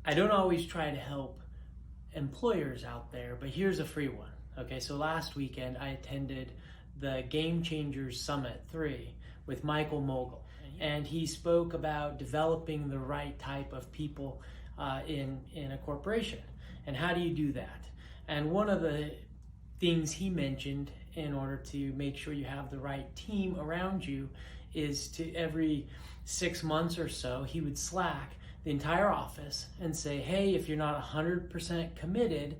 I don't always try to help employers out there, but here's a free one. Okay, so last weekend I attended the Game Changers Summit 3 with Michael Mogul, and he spoke about developing the right type of people in a corporation. And how do you do that? And one of the things he mentioned in order to make sure you have the right team around you is to every 6 months or so, he would Slack the entire office and say, hey, if you're not 100% committed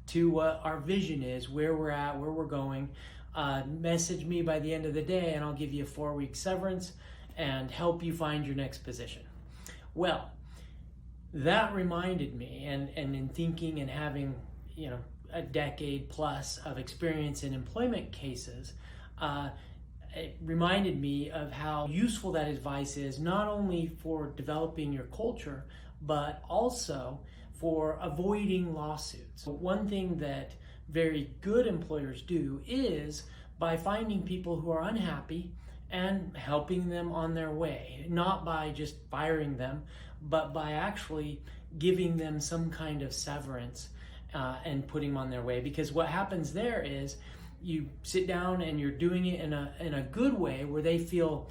to what our vision is, where we're at, where we're going, message me by the end of the day and I'll give you a 4-week severance and help you find your next position. Well, that reminded me, and in thinking and having, a decade plus of experience in employment cases, it reminded me of how useful that advice is, not only for developing your culture, but also for avoiding lawsuits. One thing that very good employers do is by finding people who are unhappy and helping them on their way, not by just firing them, but by actually giving them some kind of severance and putting them on their way. Because what happens there is you sit down and you're doing it in a good way where they feel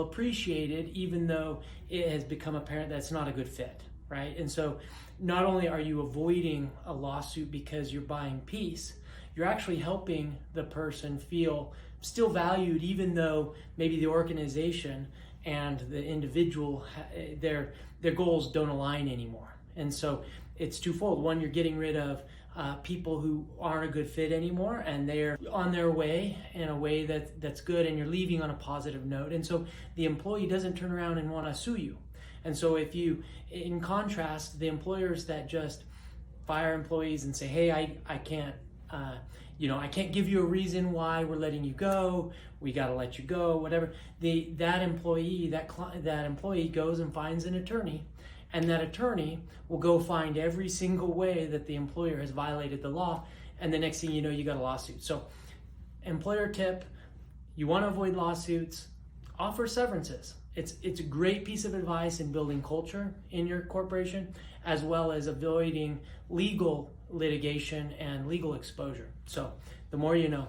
appreciated, even though it has become apparent that it's not a good fit, right? And so not only are you avoiding a lawsuit because you're buying peace, you're actually helping the person feel still valued, even though maybe the organization and the individual, their goals don't align anymore. And so it's twofold. One, you're getting rid of people who aren't a good fit anymore, and they're on their way in a way that's good, and you're leaving on a positive note. And so the employee doesn't turn around and want to sue you. And so if you, in contrast, the employers that just fire employees and say, hey, I can't, I can't give you a reason why we're letting you go, we got to let you go, whatever. That employee goes and finds an attorney, and that attorney will go find every single way that the employer has violated the law, and the next thing you know, you got a lawsuit. So employer tip, you want to avoid lawsuits, offer severances. It's a great piece of advice in building culture in your corporation, as well as avoiding legal litigation and legal exposure. So the more you know.